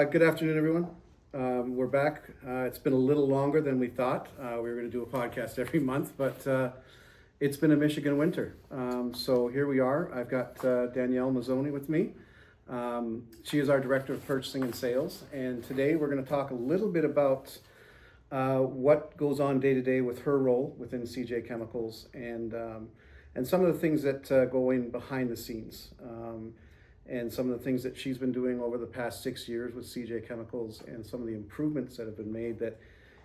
Good afternoon, everyone. We're back. It's been a little longer than we thought. We were going to do a podcast every month, but it's been a Michigan winter. So here we are. I've got Danielle Mazzoni with me. She is our Director of Purchasing and Sales, and today we're going to talk a little bit about what goes on day to day with her role within CJ Chemicals and some of the things that go in behind the scenes. And some of the things that she's been doing over the past 6 years with CJ Chemicals and some of the improvements that have been made that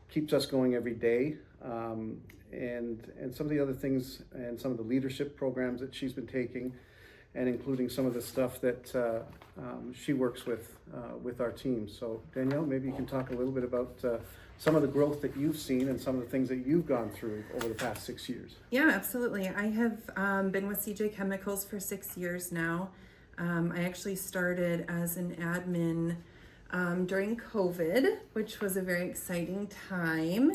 keeps us going every day, and some of the other things and some of the leadership programs that she's been taking, and including some of the stuff that she works with our team. So Danielle, maybe you can talk a little bit about some of the growth that you've seen and some of the things that you've gone through over the past 6 years. Yeah, absolutely. I have been with CJ Chemicals for 6 years now. I actually started as an admin during COVID, which was a very exciting time.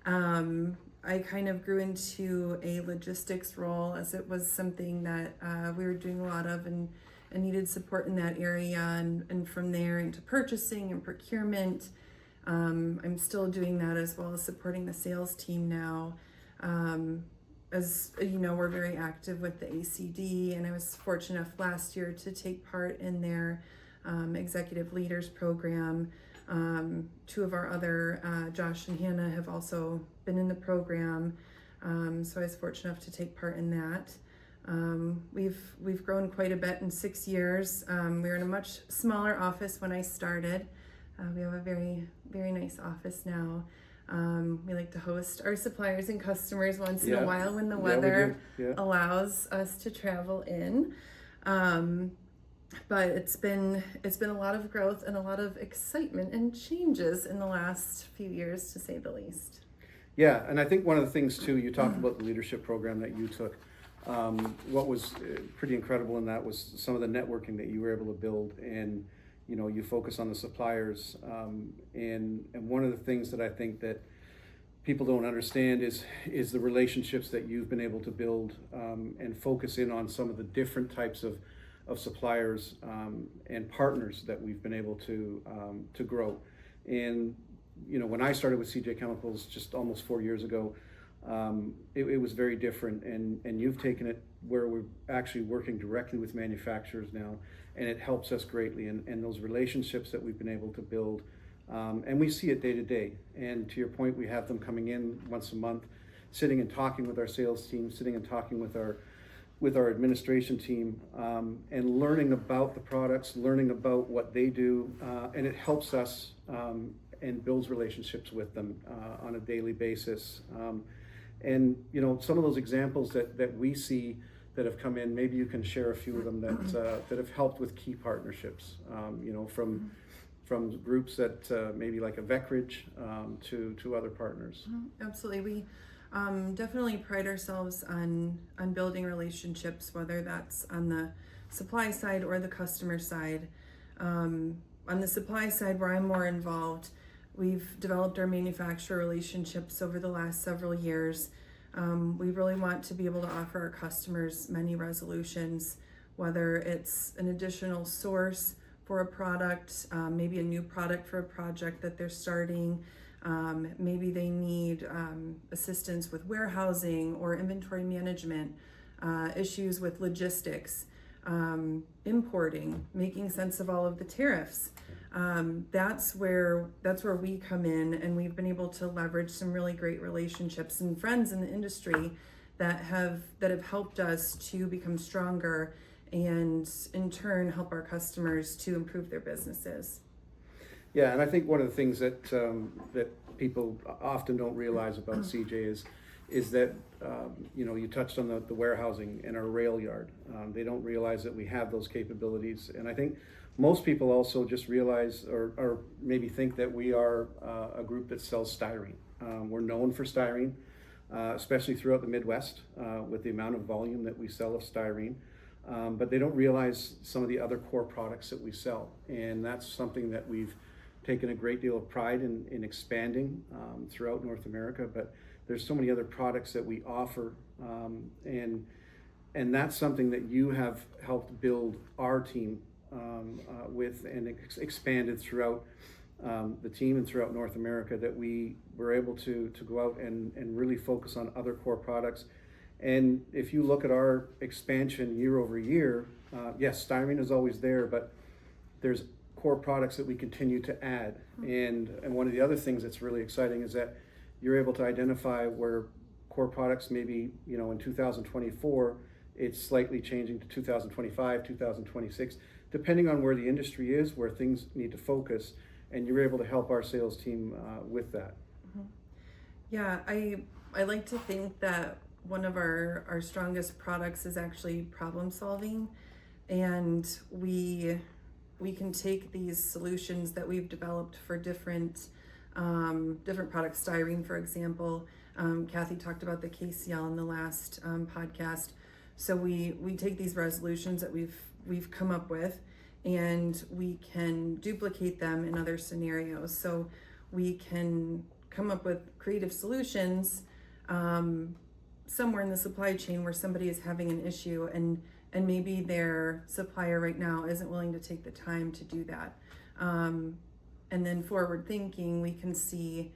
I kind of grew into a logistics role as it was something that we were doing a lot of and needed support in that area, and from there into purchasing and procurement. I'm still doing that as well as supporting the sales team now. As you know, we're very active with the ACD, and I was fortunate enough last year to take part in their executive leaders program. Two of our other, Josh and Hannah, have also been in the program, so I was fortunate enough to take part in that. We've grown quite a bit in 6 years. We were in a much smaller office when I started. We have a very, very nice office now. We like to host our suppliers and customers once in a while when the weather allows us to travel in. But it's been a lot of growth and a lot of excitement and changes in the last few years, to say the least. Yeah, and I think one of the things too, you talked about the leadership program that you took. What was pretty incredible in that was some of the networking that you were able to build, and you focus on the suppliers, and one of the things that I think that people don't understand is the relationships that you've been able to build, and focus in on some of the different types of suppliers and partners that we've been able to grow. And when I started with CJ Chemicals just almost 4 years ago, it was very different, and you've taken it where we're actually working directly with manufacturers now, and it helps us greatly, and those relationships that we've been able to build, and we see it day to day. And to your point, we have them coming in once a month, sitting and talking with our sales team, sitting and talking with our administration team, and learning about the products, learning about what they do, and it helps us and builds relationships with them on a daily basis. And some of those examples that we see that have come in, maybe you can share a few of them that have helped with key partnerships, from groups that maybe like a Vecridge to other partners. Absolutely. We definitely pride ourselves on building relationships, whether that's on the supply side or the customer side. On the supply side, where I'm more involved, we've developed our manufacturer relationships over the last several years. We really want to be able to offer our customers many resolutions, whether it's an additional source for a product, maybe a new product for a project that they're starting. Maybe they need assistance with warehousing or inventory management, issues with logistics, importing, making sense of all of the tariffs. That's where we come in, and we've been able to leverage some really great relationships and friends in the industry that have helped us to become stronger, and in turn help our customers to improve their businesses. Yeah, and I think one of the things that people often don't realize about CJ is that you touched on the warehousing and our rail yard. They don't realize that we have those capabilities, and I think most people also just realize or maybe think that we are a group that sells styrene. We're known for styrene, especially throughout the Midwest, with the amount of volume that we sell of styrene. But they don't realize some of the other core products that we sell, and that's something that we've taken a great deal of pride in expanding throughout North America. But there's so many other products that we offer, and that's something that you have helped build our team with and expanded throughout the team and throughout North America, that we were able to go out and really focus on other core products. And if you look at our expansion year over year, yes, styrene is always there, but there's core products that we continue to add. And one of the other things that's really exciting is that you're able to identify where core products maybe, in 2024, it's slightly changing to 2025, 2026, depending on where the industry is, where things need to focus, and you're able to help our sales team with that. Yeah, I like to think that one of our strongest products is actually problem solving, and we can take these solutions that we've developed for different products, styrene, for example. Kathy talked about the KCl in the last podcast. So we take these resolutions that we've come up with, and we can duplicate them in other scenarios. So we can come up with creative solutions somewhere in the supply chain where somebody is having an issue, and maybe their supplier right now isn't willing to take the time to do that. And then forward thinking, we can see,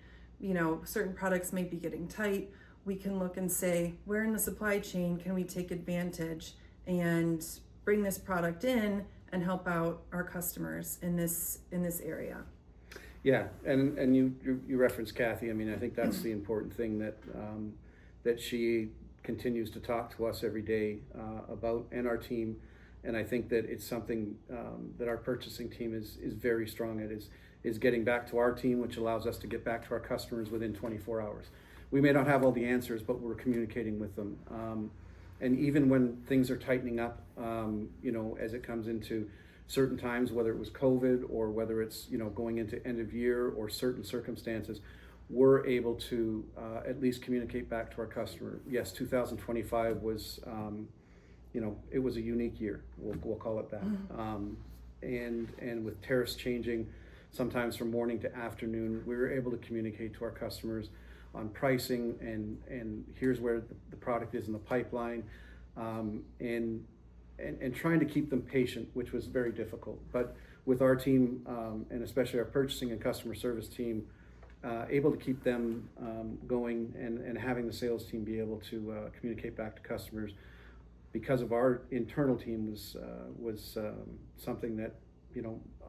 certain products may be getting tight. We can look and say, where in the supply chain can we take advantage and bring this product in and help out our customers in this area? Yeah, and you referenced Kathy. I mean, I think that's the important thing that she continues to talk to us every day about, and our team. And I think that it's something that our purchasing team is very strong at, is getting back to our team, which allows us to get back to our customers within 24 hours. We may not have all the answers, but we're communicating with them. And even when things are tightening up, as it comes into certain times, whether it was COVID or whether it's, going into end of year or certain circumstances, we're able to at least communicate back to our customer. Yes, 2025 was, it was a unique year. We'll call it that. And with tariffs changing sometimes from morning to afternoon, we were able to communicate to our customers on pricing and here's where the product is in the pipeline, and trying to keep them patient, which was very difficult. But with our team, and especially our purchasing and customer service team, able to keep them going and having the sales team be able to communicate back to customers because of our internal team was something that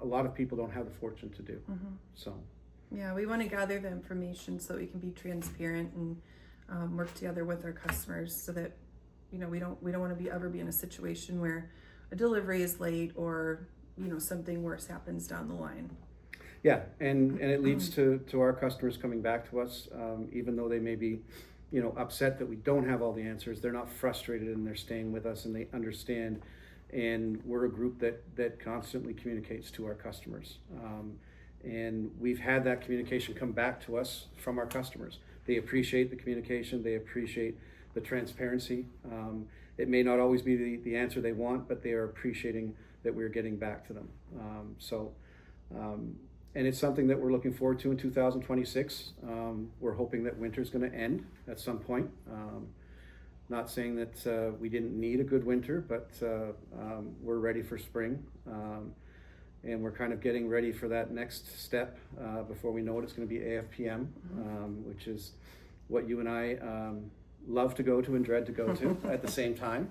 a lot of people don't have the fortune to do. So yeah, we want to gather the information so that we can be transparent and work together with our customers, so that we don't want to ever be in a situation where a delivery is late or something worse happens down the line. Yeah, and it leads to our customers coming back to us, even though they may be upset that we don't have all the answers. They're not frustrated, and they're staying with us, and they understand. And we're a group that constantly communicates to our customers. And we've had that communication come back to us from our customers. They appreciate the communication. They appreciate the transparency. It may not always be the answer they want, but they are appreciating that we're getting back to them. And it's something that we're looking forward to in 2026. We're hoping that winter's going to end at some point. Not saying that we didn't need a good winter, but we're ready for spring. And we're kind of getting ready for that next step. Before we know it, it's going to be AFPM, which is what you and I love to go to and dread to go to at the same time.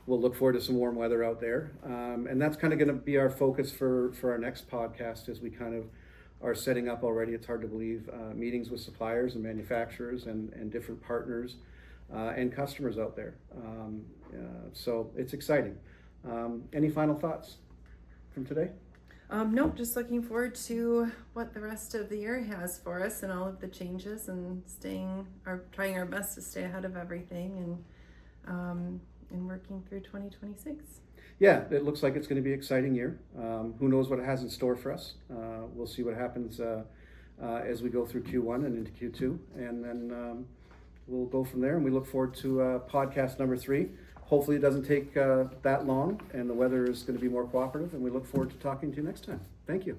We'll look forward to some warm weather out there. And that's kind of going to be our focus for our next podcast, as we kind of are setting up already. It's hard to believe, meetings with suppliers and manufacturers and different partners and customers out there. So it's exciting. Any final thoughts from today? No, just looking forward to what the rest of the year has for us and all of the changes, and trying our best to stay ahead of everything and working through 2026. Yeah, it looks like it's going to be an exciting year. Who knows what it has in store for us? We'll see what happens as we go through Q1 and into Q2, and then we'll go from there. And we look forward to podcast number 3. Hopefully it doesn't take that long, and the weather is going to be more cooperative, and we look forward to talking to you next time. Thank you.